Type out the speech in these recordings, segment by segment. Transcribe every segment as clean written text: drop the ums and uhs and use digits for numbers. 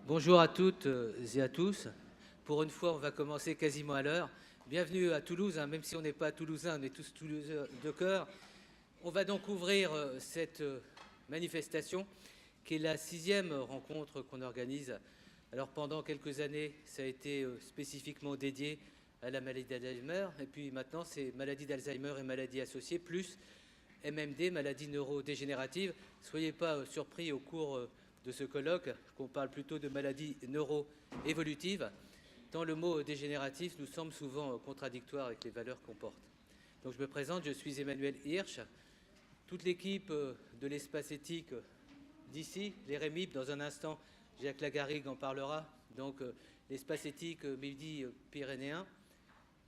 Bonjour à toutes et à tous. Pour une fois, on va commencer quasiment à l'heure. Bienvenue à Toulouse, même si on n'est pas toulousain, on est tous toulousains de cœur. On va donc ouvrir cette manifestation qui est la 6e rencontre qu'on organise. Alors pendant quelques années, ça a été spécifiquement dédié à la maladie d'Alzheimer. Et puis maintenant, c'est maladie d'Alzheimer et maladies associées, plus MMD, maladie neurodégénérative. Soyez pas surpris au cours de ce colloque qu'on parle plutôt de maladie neuroévolutive, tant le mot dégénératif nous semble souvent contradictoire avec les valeurs qu'on porte. Donc je me présente, je suis Emmanuel Hirsch. Toute l'équipe de l'espace éthique d'ici, les REMIP, dans un instant, Jacques Lagarrigue en parlera, donc l'espace éthique Midi-Pyrénéen,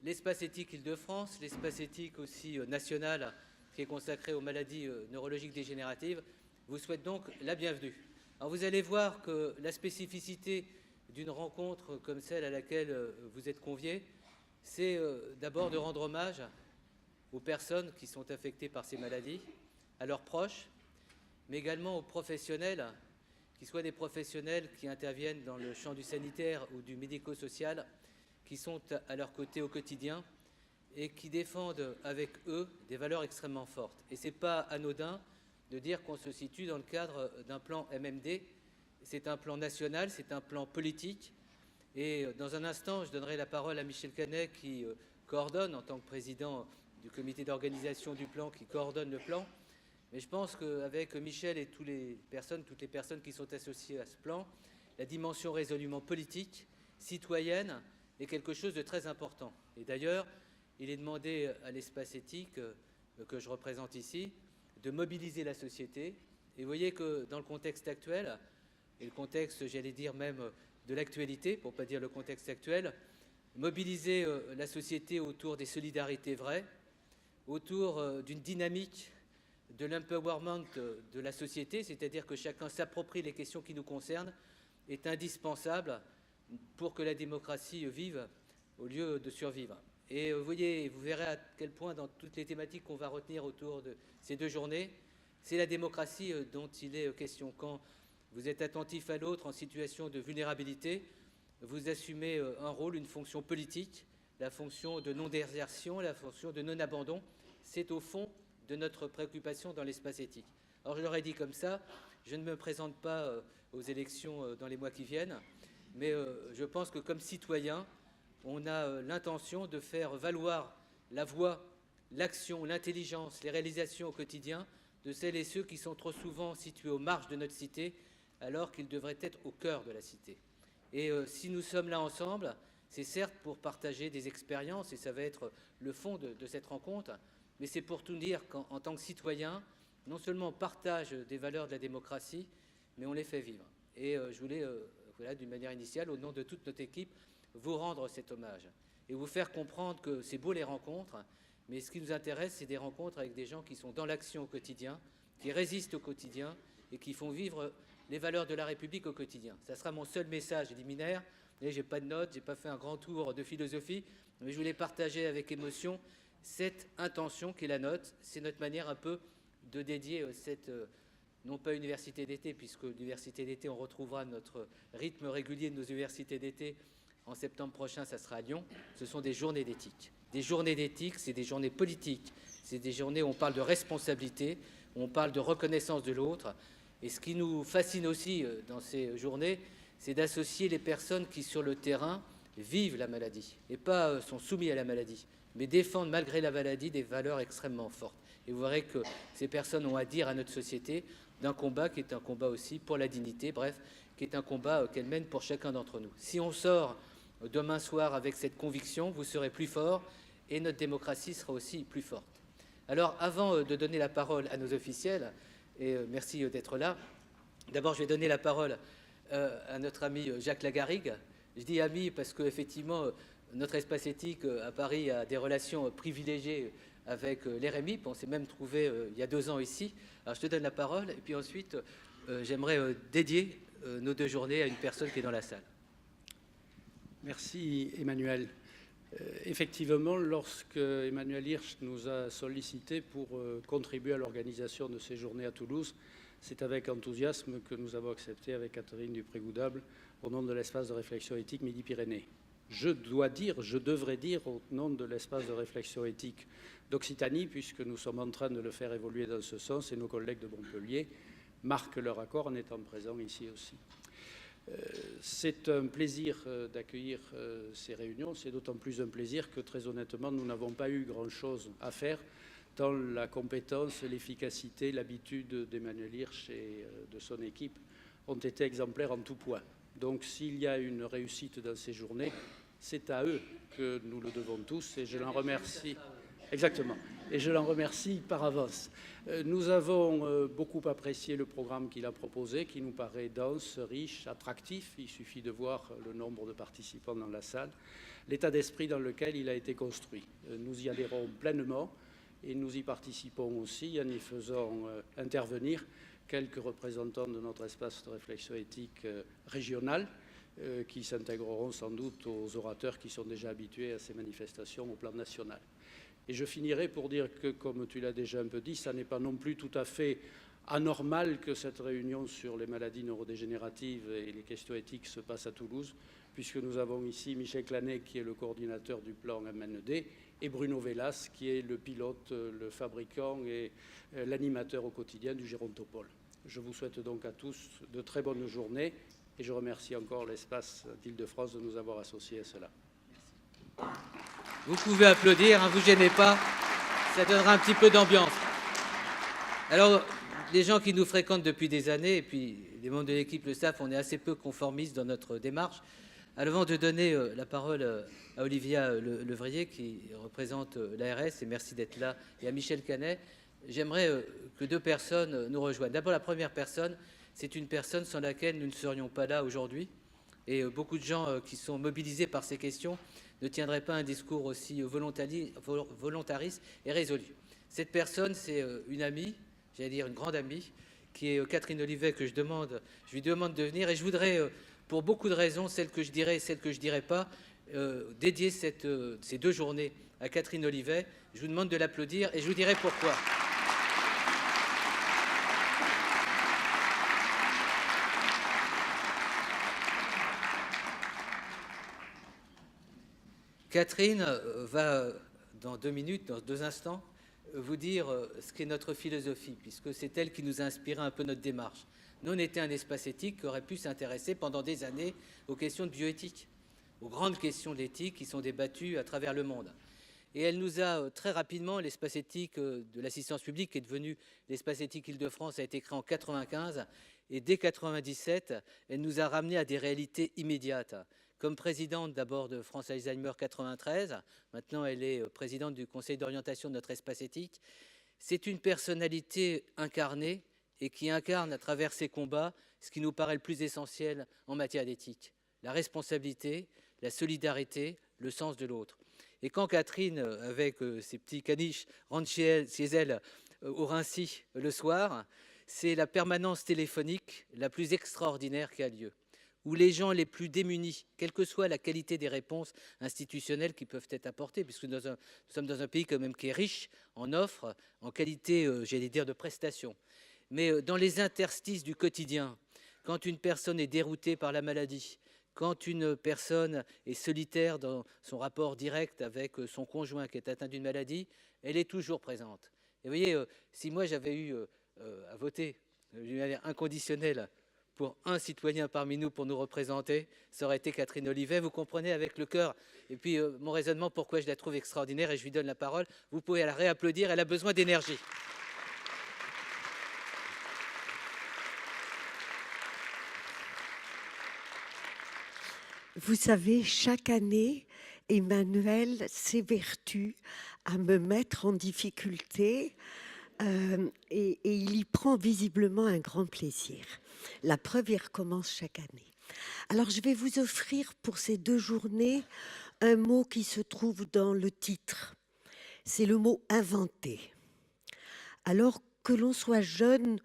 l'espace éthique Île-de-France, l'espace éthique aussi national qui est consacré aux maladies neurologiques dégénératives, vous souhaite donc la bienvenue. Alors vous allez voir que la spécificité d'une rencontre comme celle à laquelle vous êtes conviés, c'est d'abord de rendre hommage aux personnes qui sont affectées par ces maladies, à leurs proches, mais également aux professionnels, qui soient des professionnels qui interviennent dans le champ du sanitaire ou du médico-social, qui sont à leur côté au quotidien et qui défendent avec eux des valeurs extrêmement fortes. Et ce n'est pas anodin de dire qu'on se situe dans le cadre d'un plan MMD. C'est un plan national, c'est un plan politique. Et dans un instant, je donnerai la parole à Michel Canet qui coordonne, en tant que président du comité d'organisation du plan, qui coordonne le plan. Mais je pense qu'avec Michel et toutes les personnes qui sont associées à ce plan, la dimension résolument politique, citoyenne, est quelque chose de très important. Et d'ailleurs, il est demandé à l'espace éthique que je représente ici de mobiliser la société. Et vous voyez que dans le contexte actuel, et le contexte, j'allais dire même de l'actualité, pour ne pas dire le contexte actuel, mobiliser la société autour des solidarités vraies, autour d'une dynamique de l'empowerment de la société, c'est-à-dire que chacun s'approprie les questions qui nous concernent, est indispensable pour que la démocratie vive au lieu de survivre. Et vous voyez, vous verrez à quel point dans toutes les thématiques qu'on va retenir autour de ces 2 journées, c'est la démocratie dont il est question. Quand vous êtes attentif à l'autre en situation de vulnérabilité, vous assumez un rôle, une fonction politique, la fonction de non-désertion, la fonction de non-abandon. C'est au fond de notre préoccupation dans l'espace éthique. Alors je l'aurais dit comme ça, je ne me présente pas aux élections dans les mois qui viennent, mais je pense que comme citoyen, on a l'intention de faire valoir la voix, l'action, l'intelligence, les réalisations au quotidien de celles et ceux qui sont trop souvent situés aux marges de notre cité, alors qu'ils devraient être au cœur de la cité. Et si nous sommes là ensemble, c'est certes pour partager des expériences, et ça va être le fond de cette rencontre, mais c'est pour tout dire qu'en tant que citoyen, non seulement on partage des valeurs de la démocratie, mais on les fait vivre. Et je voulais, voilà, d'une manière initiale, au nom de toute notre équipe, vous rendre cet hommage et vous faire comprendre que c'est beau les rencontres, mais ce qui nous intéresse, c'est des rencontres avec des gens qui sont dans l'action au quotidien, qui résistent au quotidien et qui font vivre les valeurs de la République au quotidien. Ça sera mon seul message liminaire. Je n'ai pas de notes, je n'ai pas fait un grand tour de philosophie, mais je voulais partager avec émotion cette intention qui est la nôtre. C'est notre manière un peu de dédier cette, non pas université d'été, puisque l'université d'été, on retrouvera notre rythme régulier de nos universités d'été. En septembre prochain, ça sera à Lyon. Ce sont des journées d'éthique. Des journées d'éthique, c'est des journées politiques. C'est des journées où on parle de responsabilité, où on parle de reconnaissance de l'autre. Et ce qui nous fascine aussi dans ces journées, c'est d'associer les personnes qui, sur le terrain, vivent la maladie et pas sont soumis à la maladie, mais défendent malgré la maladie des valeurs extrêmement fortes. Et vous verrez que ces personnes ont à dire à notre société d'un combat qui est un combat aussi pour la dignité, bref, qui est un combat qu'elle mène pour chacun d'entre nous. Si on sort demain soir avec cette conviction, vous serez plus fort et notre démocratie sera aussi plus forte. Alors, avant de donner la parole à nos officiels, et merci d'être là, d'abord je vais donner la parole à notre ami Jacques Lagarrigue. Je dis ami parce qu'effectivement, notre espace éthique à Paris a des relations privilégiées avec les REMIP. On s'est même trouvé il y a 2 ans ici. Alors je te donne la parole et puis ensuite, j'aimerais dédier nos 2 journées à une personne qui est dans la salle. Merci Emmanuel. Effectivement, lorsque Emmanuel Hirsch nous a sollicité pour contribuer à l'organisation de ces journées à Toulouse, C'est avec enthousiasme que nous avons accepté avec Catherine Dupré-Goudable au nom de l'espace de réflexion éthique Midi-Pyrénées. Je devrais dire au nom de l'espace de réflexion éthique d'Occitanie, puisque nous sommes en train de le faire évoluer dans ce sens et nos collègues de Montpellier marquent leur accord en étant présents ici aussi. C'est un plaisir d'accueillir ces réunions, c'est d'autant plus un plaisir que très honnêtement nous n'avons pas eu grand-chose à faire tant la compétence, l'efficacité, l'habitude d'Emmanuel Hirsch et de son équipe ont été exemplaires en tout point. Donc s'il y a une réussite dans ces journées, c'est à eux que nous le devons tous et je l'en remercie. Exactement. Et je l'en remercie par avance. Nous avons beaucoup apprécié le programme qu'il a proposé, qui nous paraît dense, riche, attractif. Il suffit de voir le nombre de participants dans la salle, l'état d'esprit dans lequel il a été construit. Nous y adhérons pleinement et nous y participons aussi en y faisant intervenir quelques représentants de notre espace de réflexion éthique régional qui s'intégreront sans doute aux orateurs qui sont déjà habitués à ces manifestations au plan national. Et je finirai pour dire que, comme tu l'as déjà un peu dit, ça n'est pas non plus tout à fait anormal que cette réunion sur les maladies neurodégénératives et les questions éthiques se passe à Toulouse, puisque nous avons ici Michel Clanet, qui est le coordinateur du plan MNED, et Bruno Velas, qui est le pilote, le fabricant et l'animateur au quotidien du Gérontopole. Je vous souhaite donc à tous de très bonnes journées et je remercie encore l'espace d'Île-de-France de nous avoir associés à cela. Vous pouvez applaudir, ne vous gênez pas, ça donnera un petit peu d'ambiance. Alors, les gens qui nous fréquentent depuis des années, et puis les membres de l'équipe, le staff, on est assez peu conformistes dans notre démarche. Avant de donner la parole à Olivia Levrier, qui représente l'ARS, et merci d'être là, et à Michel Canet, j'aimerais que deux personnes nous rejoignent. D'abord, la première personne, c'est une personne sans laquelle nous ne serions pas là aujourd'hui. Et beaucoup de gens qui sont mobilisés par ces questions ne tiendraient pas un discours aussi volontariste et résolu. Cette personne, c'est une amie, j'allais dire une grande amie, qui est Catherine Olivet, que je lui demande de venir. Et je voudrais, pour beaucoup de raisons, celles que je dirais et celles que je ne dirais pas, dédier ces 2 journées à Catherine Olivet. Je vous demande de l'applaudir et je vous dirai pourquoi. Catherine va, dans 2 minutes, dans 2 instants, vous dire ce qu'est notre philosophie, puisque c'est elle qui nous a inspiré un peu notre démarche. Nous, on était un espace éthique qui aurait pu s'intéresser pendant des années aux questions de bioéthique, aux grandes questions de l'éthique qui sont débattues à travers le monde. Et elle nous a très rapidement, l'espace éthique de l'assistance publique, qui est devenu l'espace éthique Île-de-France, a été créé en 1995, et dès 1997, elle nous a ramenés à des réalités immédiates. Comme présidente d'abord de France Alzheimer 93, maintenant elle est présidente du conseil d'orientation de notre espace éthique. C'est une personnalité incarnée et qui incarne à travers ses combats ce qui nous paraît le plus essentiel en matière d'éthique, la responsabilité, la solidarité, le sens de l'autre. Et quand Catherine, avec ses petits caniches, rentre chez elle au Rincy le soir, c'est la permanence téléphonique la plus extraordinaire qui a lieu, où les gens les plus démunis, quelle que soit la qualité des réponses institutionnelles qui peuvent être apportées, puisque nous sommes dans un pays quand même qui est riche en offres, en qualité, j'allais dire, de prestations. Mais dans les interstices du quotidien, quand une personne est déroutée par la maladie, quand une personne est solitaire dans son rapport direct avec son conjoint qui est atteint d'une maladie, elle est toujours présente. Et vous voyez, si moi j'avais eu à voter d'une manière inconditionnelle pour un citoyen parmi nous pour nous représenter, ça aurait été Catherine Olivet. Vous comprenez avec le cœur. Et puis mon raisonnement, pourquoi je la trouve extraordinaire, et je lui donne la parole. Vous pouvez la réapplaudir, elle a besoin d'énergie. Vous savez, chaque année, Emmanuel s'évertue à me mettre en difficulté et il y prend visiblement un grand plaisir. La preuve, il recommence chaque année. Alors, je vais vous offrir pour ces 2 journées un mot qui se trouve dans le titre. C'est le mot « inventer ». Alors que l'on soit jeune,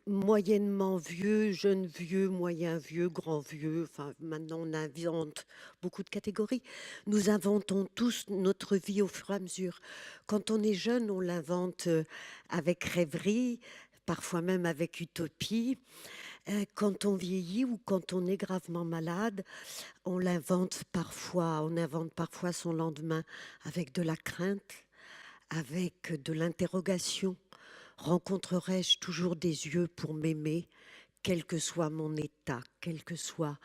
moyennement vieux, jeune vieux, moyen vieux, grand vieux, enfin maintenant on invente beaucoup de catégories. Nous inventons tous notre vie au fur et à mesure. Quand on est jeune, on l'invente avec rêverie, parfois même avec utopie. Quand on vieillit ou quand on est gravement malade, on invente parfois son lendemain avec de la crainte, avec de l'interrogation. Rencontrerai-je toujours des yeux pour m'aimer, quel que soit mon état, quel que soit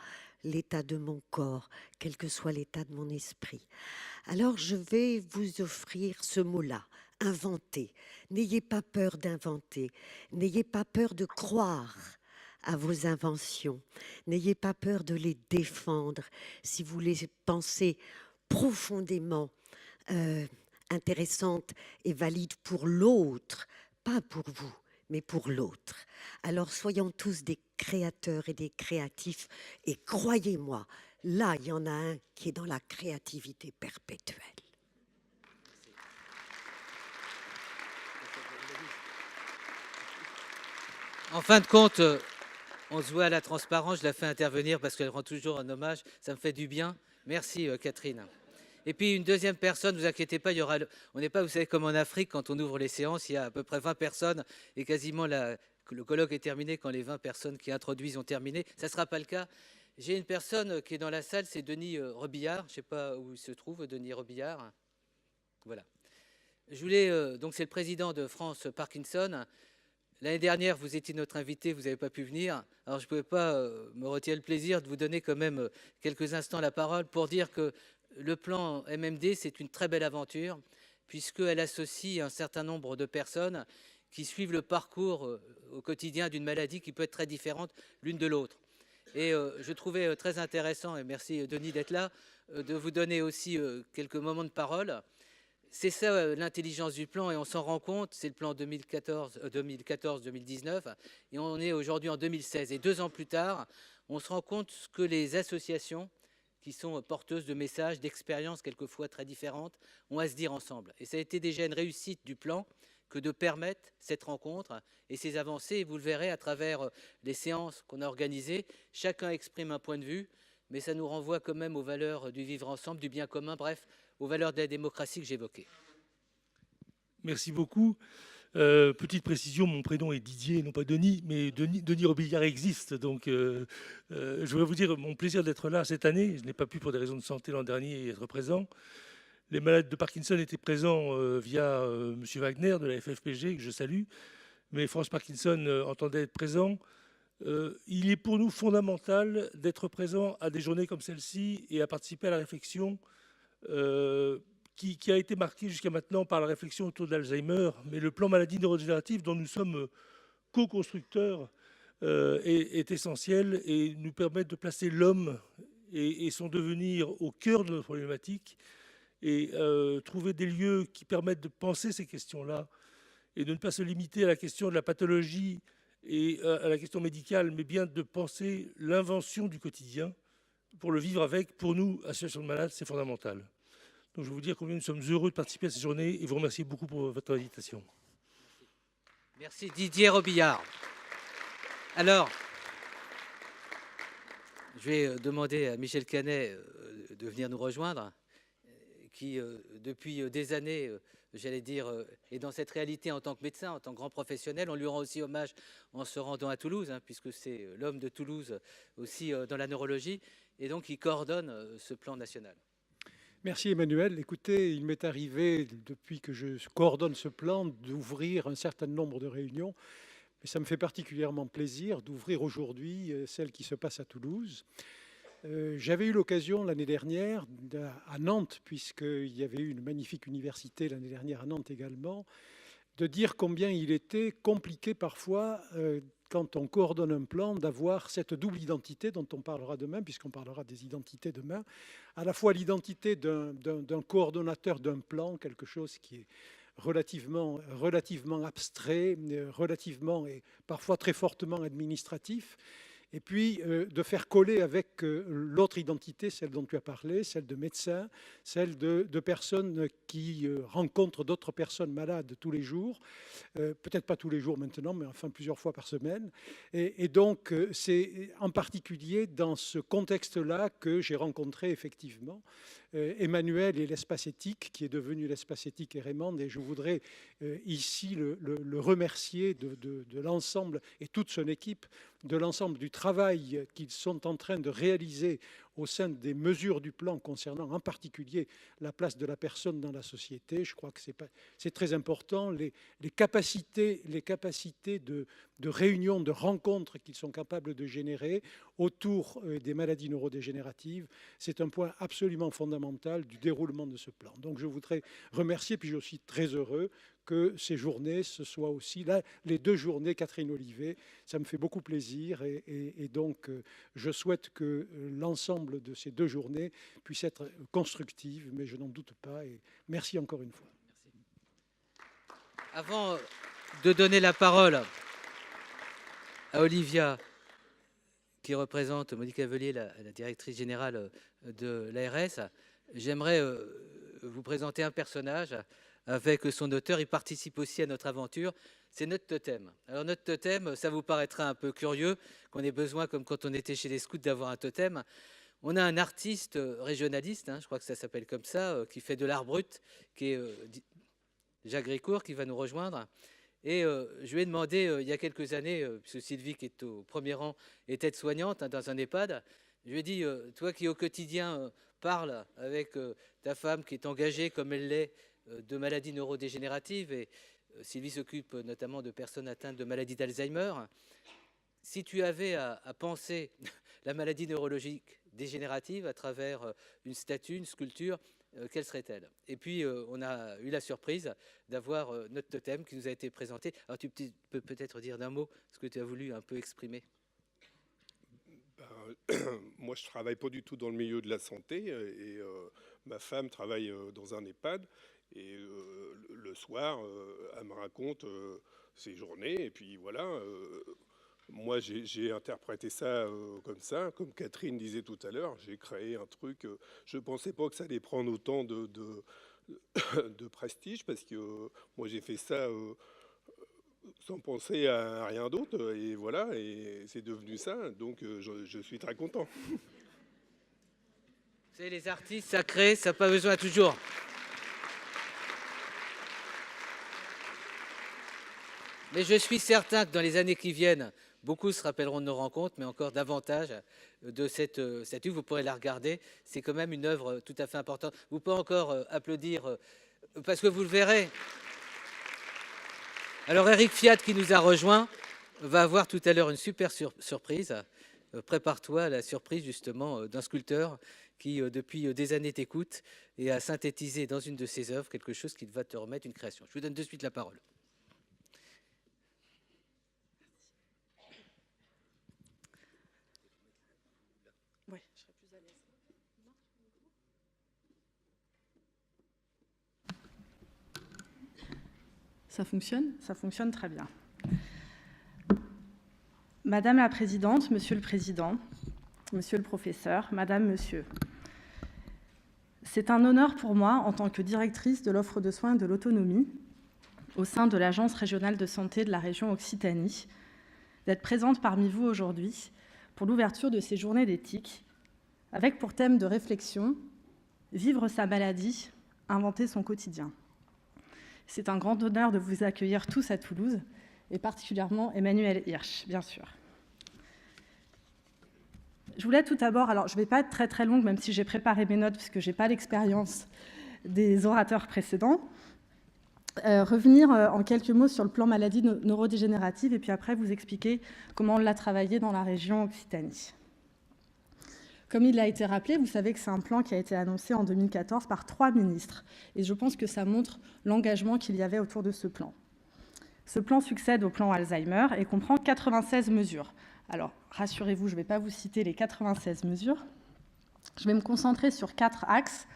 l'état de mon corps, quel que soit l'état de mon esprit? Alors je vais vous offrir ce mot-là, inventer. N'ayez pas peur d'inventer, n'ayez pas peur de croire à vos inventions, n'ayez pas peur de les défendre si vous les pensez profondément intéressantes et valides pour l'autre, pas pour vous, mais pour l'autre. Alors soyons tous des créateurs et des créatifs, et croyez-moi, là, il y en a un qui est dans la créativité perpétuelle. En fin de compte, on se voit à la transparence, je la fais intervenir parce qu'elle rend toujours un hommage, ça me fait du bien. Merci Catherine. Et puis une deuxième personne, ne vous inquiétez pas, on n'est pas, vous savez, comme en Afrique, quand on ouvre les séances, il y a à peu près 20 personnes et quasiment le colloque est terminé quand les 20 personnes qui introduisent ont terminé. Ça ne sera pas le cas. J'ai une personne qui est dans la salle, c'est Denis Robillard. Je ne sais pas où il se trouve, Denis Robillard. Voilà. Je voulais, donc c'est le président de France Parkinson. L'année dernière, vous étiez notre invité, vous n'avez pas pu venir. Alors je ne pouvais pas me retirer le plaisir de vous donner quand même quelques instants la parole pour dire que le plan MMD, c'est une très belle aventure puisqu'elle associe un certain nombre de personnes qui suivent le parcours au quotidien d'une maladie qui peut être très différente l'une de l'autre. Et je trouvais très intéressant, et merci Denis d'être là, de vous donner aussi quelques moments de parole. C'est ça l'intelligence du plan et on s'en rend compte, c'est le plan 2014-2019 et on est aujourd'hui en 2016. Et 2 ans plus tard, on se rend compte que les associations qui sont porteuses de messages, d'expériences quelquefois très différentes, ont à se dire ensemble. Et ça a été déjà une réussite du plan que de permettre cette rencontre et ces avancées. Et vous le verrez à travers les séances qu'on a organisées, chacun exprime un point de vue, mais ça nous renvoie quand même aux valeurs du vivre ensemble, du bien commun, bref, aux valeurs de la démocratie que j'évoquais. Merci beaucoup. Petite précision, mon prénom est Didier, non pas Denis, mais Denis Robillard existe. Donc, je voudrais vous dire mon plaisir d'être là cette année. Je n'ai pas pu, pour des raisons de santé l'an dernier, être présent. Les malades de Parkinson étaient présents via M. Wagner de la FFPG, que je salue. Mais France Parkinson entendait être présent. Il est pour nous fondamental d'être présent à des journées comme celle-ci et à participer à la réflexion qui a été marquée jusqu'à maintenant par la réflexion autour de l'Alzheimer. Mais le plan maladie neurodégénérative dont nous sommes co-constructeurs est essentiel et nous permet de placer l'homme et son devenir au cœur de notre problématique et trouver des lieux qui permettent de penser ces questions-là et de ne pas se limiter à la question de la pathologie et à la question médicale, mais bien de penser l'invention du quotidien pour le vivre avec. Pour nous, association de malades, c'est fondamental. Donc je veux vous dire combien nous sommes heureux de participer à cette journée et vous remercie beaucoup pour votre invitation. Merci Didier Robillard. Alors, je vais demander à Michel Canet de venir nous rejoindre, qui depuis des années, j'allais dire, est dans cette réalité en tant que médecin, en tant que grand professionnel. On lui rend aussi hommage en se rendant à Toulouse, puisque c'est l'homme de Toulouse aussi dans la neurologie, et donc il coordonne ce plan national. Merci Emmanuel. Écoutez, il m'est arrivé, depuis que je coordonne ce plan, d'ouvrir un certain nombre de réunions. Mais ça me fait particulièrement plaisir d'ouvrir aujourd'hui celle qui se passe à Toulouse. J'avais eu l'occasion l'année dernière à Nantes, puisqu'il y avait eu une magnifique université l'année dernière à Nantes également, de dire combien il était compliqué parfois, quand on coordonne un plan, d'avoir cette double identité dont on parlera demain, puisqu'on parlera des identités demain, à la fois l'identité d'un coordonnateur d'un plan, quelque chose qui est relativement abstrait, relativement et parfois très fortement administratif, et puis de faire coller avec l'autre identité, celle dont tu as parlé, celle de médecin, celle de personnes qui rencontrent d'autres personnes malades tous les jours, peut-être pas tous les jours maintenant, mais enfin plusieurs fois par semaine. Et donc c'est en particulier dans ce contexte-là que j'ai rencontré effectivement Emmanuel et l'espace éthique, qui est devenu l'espace éthique Erémande. Et je voudrais ici le remercier de l'ensemble, et toute son équipe, de l'ensemble du travail qu'ils sont en train de réaliser au sein des mesures du plan concernant en particulier la place de la personne dans la société. Je crois que c'est très important. Les capacités de réunion, de rencontres qu'ils sont capables de générer autour des maladies neurodégénératives, c'est un point absolument fondamental du déroulement de ce plan. Donc je voudrais remercier, puis je suis très heureux que ces journées, ce soit aussi là, les 2 journées Catherine Olivet. Ça me fait beaucoup plaisir et donc je souhaite que l'ensemble de ces 2 journées puissent être constructives, mais je n'en doute pas. Et merci encore une fois. Merci. Avant de donner la parole à Olivia, qui représente Monica Vellier, la directrice générale de l'ARS, j'aimerais vous présenter un personnage avec son auteur. Il participe aussi à notre aventure. C'est notre totem. Alors notre totem, ça vous paraîtra un peu curieux qu'on ait besoin, comme quand on était chez les scouts, d'avoir un totem. On a un artiste régionaliste, je crois que ça s'appelle comme ça, qui fait de l'art brut, qui est Jacques Gricourt, qui va nous rejoindre. Et je lui ai demandé il y a quelques années, puisque Sylvie, qui est au premier rang, est aide-soignante dans un EHPAD, je lui ai dit, toi qui au quotidien parles avec ta femme qui est engagée comme elle l'est de maladies neurodégénératives, et Sylvie s'occupe notamment de personnes atteintes de maladie d'Alzheimer, si tu avais à penser la maladie neurologique dégénérative à travers une statue, une sculpture, quelle serait-elle? Et puis, on a eu la surprise d'avoir notre totem qui nous a été présenté. Alors, tu peux peut-être dire d'un mot ce que tu as voulu un peu exprimer. Moi, je ne travaille pas du tout dans le milieu de la santé et ma femme travaille dans un EHPAD. Et le soir, elle me raconte ses journées. Et puis voilà, moi, j'ai interprété ça comme Catherine disait tout à l'heure. J'ai créé un truc. Je ne pensais pas que ça allait prendre autant de prestige parce que moi, j'ai fait ça sans penser à rien d'autre. Et voilà, et c'est devenu ça. Donc, je suis très content. Vous savez, les artistes, ça crée, ça n'a pas besoin toujours. Mais je suis certain que dans les années qui viennent, beaucoup se rappelleront de nos rencontres, mais encore davantage de cette statue. Vous pourrez la regarder. C'est quand même une œuvre tout à fait importante. Vous pouvez encore applaudir parce que vous le verrez. Alors Eric Fiat, qui nous a rejoint, va avoir tout à l'heure une super surprise. Prépare-toi à la surprise justement d'un sculpteur qui depuis des années t'écoute et a synthétisé dans une de ses œuvres quelque chose qui va te remettre une création. Je vous donne de suite la parole. Ouais, je serais plus à l'aise. Ça fonctionne? Ça fonctionne très bien. Madame la Présidente, Monsieur le Président, Monsieur le Professeur, Madame, Monsieur, c'est un honneur pour moi, en tant que directrice de l'offre de soins et de l'autonomie, au sein de l'Agence régionale de santé de la région Occitanie, d'être présente parmi vous aujourd'hui pour l'ouverture de ces journées d'éthique, avec pour thème de réflexion « Vivre sa maladie, inventer son quotidien ». C'est un grand honneur de vous accueillir tous à Toulouse, et particulièrement Emmanuel Hirsch, bien sûr. Je voulais tout d'abord, alors je ne vais pas être très très longue, même si j'ai préparé mes notes, parce que je n'ai pas l'expérience des orateurs précédents, revenir en quelques mots sur le plan maladie neurodégénérative, et puis après vous expliquer comment on l'a travaillé dans la région Occitanie. Comme il a été rappelé, vous savez que c'est un plan qui a été annoncé en 2014 par 3 ministres, et je pense que ça montre l'engagement qu'il y avait autour de ce plan. Ce plan succède au plan Alzheimer et comprend 96 mesures. Alors, rassurez-vous, je ne vais pas vous citer les 96 mesures. Je vais me concentrer sur 4 axes,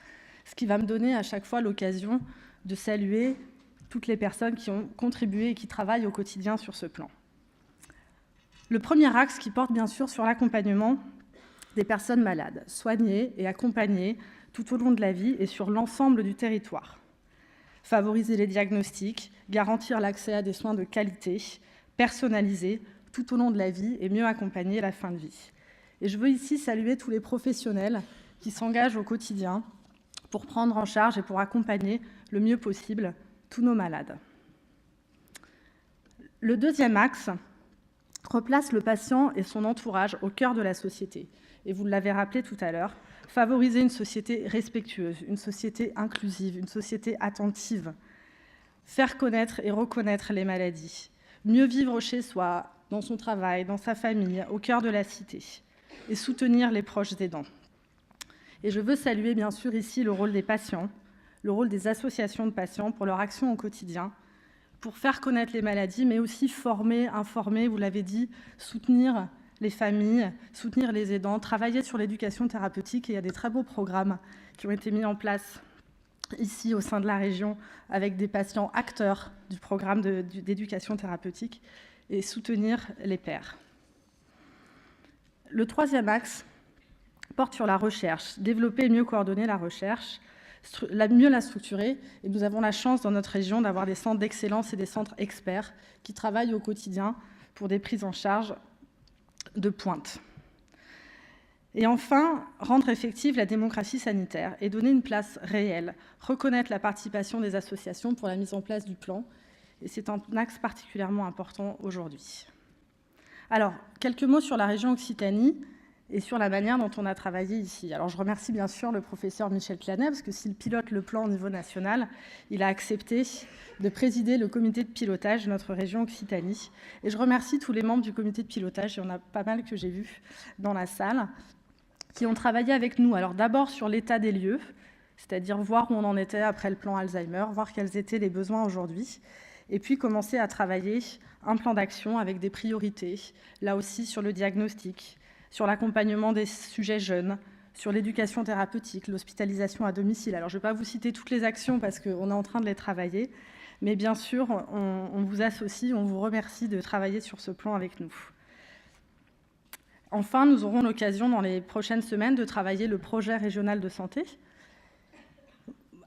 ce qui va me donner à chaque fois l'occasion de saluer toutes les personnes qui ont contribué et qui travaillent au quotidien sur ce plan. Le premier axe qui porte bien sûr sur l'accompagnement des personnes malades, soignées et accompagnées tout au long de la vie et sur l'ensemble du territoire. Favoriser les diagnostics, garantir l'accès à des soins de qualité, personnalisés tout au long de la vie et mieux accompagner la fin de vie. Et je veux ici saluer tous les professionnels qui s'engagent au quotidien pour prendre en charge et pour accompagner le mieux possible tous nos malades. Le deuxième axe replace le patient et son entourage au cœur de la société. Et vous l'avez rappelé tout à l'heure, favoriser une société respectueuse, une société inclusive, une société attentive, faire connaître et reconnaître les maladies, mieux vivre chez soi, dans son travail, dans sa famille, au cœur de la cité, et soutenir les proches aidants. Et je veux saluer bien sûr ici le rôle des patients, le rôle des associations de patients pour leur action au quotidien, pour faire connaître les maladies, mais aussi former, informer, vous l'avez dit, soutenir les familles, soutenir les aidants, travailler sur l'éducation thérapeutique. Et il y a des très beaux programmes qui ont été mis en place ici au sein de la région avec des patients acteurs du programme d'éducation thérapeutique et soutenir les pairs. Le troisième axe porte sur la recherche, développer et mieux coordonner la recherche, mieux la structurer. Et nous avons la chance dans notre région d'avoir des centres d'excellence et des centres experts qui travaillent au quotidien pour des prises en charge de pointe. Et enfin, rendre effective la démocratie sanitaire et donner une place réelle, reconnaître la participation des associations pour la mise en place du plan. Et c'est un axe particulièrement important aujourd'hui. Alors, quelques mots sur la région Occitanie et sur la manière dont on a travaillé ici. Alors, je remercie bien sûr le professeur Michel Clanet, parce que s'il pilote le plan au niveau national, il a accepté de présider le comité de pilotage de notre région Occitanie. Et je remercie tous les membres du comité de pilotage, il y en a pas mal que j'ai vus dans la salle, qui ont travaillé avec nous. Alors d'abord sur l'état des lieux, c'est-à-dire voir où on en était après le plan Alzheimer, voir quels étaient les besoins aujourd'hui, et puis commencer à travailler un plan d'action avec des priorités, là aussi sur le diagnostic, sur l'accompagnement des sujets jeunes, sur l'éducation thérapeutique, l'hospitalisation à domicile. Alors je ne vais pas vous citer toutes les actions parce qu'on est en train de les travailler, mais bien sûr, on vous associe, on vous remercie de travailler sur ce plan avec nous. Enfin, nous aurons l'occasion dans les prochaines semaines de travailler le projet régional de santé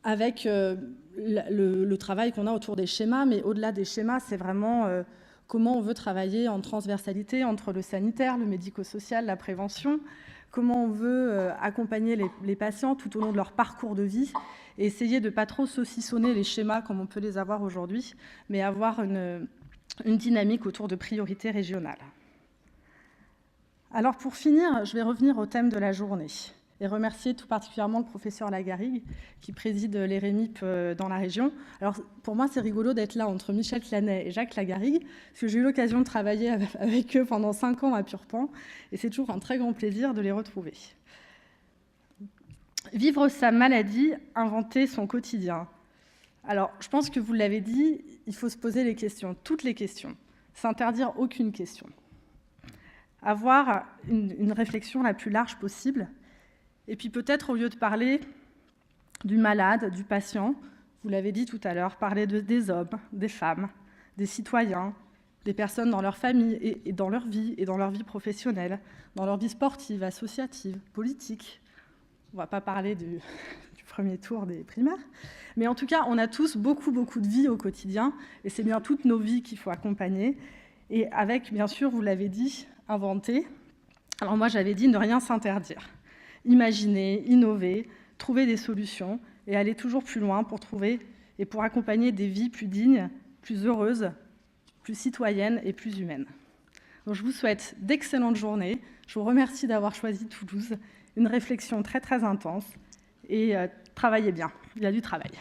avec le travail qu'on a autour des schémas, mais au-delà des schémas, c'est vraiment comment on veut travailler en transversalité entre le sanitaire, le médico-social, la prévention, comment on veut accompagner les patients tout au long de leur parcours de vie et essayer de ne pas trop saucissonner les schémas comme on peut les avoir aujourd'hui, mais avoir une dynamique autour de priorités régionales. Alors pour finir, je vais revenir au thème de la journée et remercier tout particulièrement le professeur Lagarrigue qui préside les REMIP dans la région. Alors pour moi, c'est rigolo d'être là entre Michel Clanet et Jacques Lagarrigue, parce que j'ai eu l'occasion de travailler avec eux pendant 5 ans à Purpan, et c'est toujours un très grand plaisir de les retrouver. Vivre sa maladie, inventer son quotidien. Alors, je pense que vous l'avez dit, il faut se poser les questions, toutes les questions, s'interdire aucune question. Avoir une réflexion la plus large possible, et puis peut-être au lieu de parler du malade, du patient, vous l'avez dit tout à l'heure, parler des hommes, des femmes, des citoyens, des personnes dans leur famille et dans leur vie, et dans leur vie professionnelle, dans leur vie sportive, associative, politique. On ne va pas parler du premier tour des primaires, mais en tout cas, on a tous beaucoup de vie au quotidien, et c'est bien toutes nos vies qu'il faut accompagner, et avec, bien sûr, vous l'avez dit, inventer. Alors moi, j'avais dit ne rien s'interdire. Imaginer, innover, trouver des solutions et aller toujours plus loin pour trouver et pour accompagner des vies plus dignes, plus heureuses, plus citoyennes et plus humaines. Donc, je vous souhaite d'excellentes journées. Je vous remercie d'avoir choisi Toulouse. Une réflexion très intense et travaillez bien. Il y a du travail.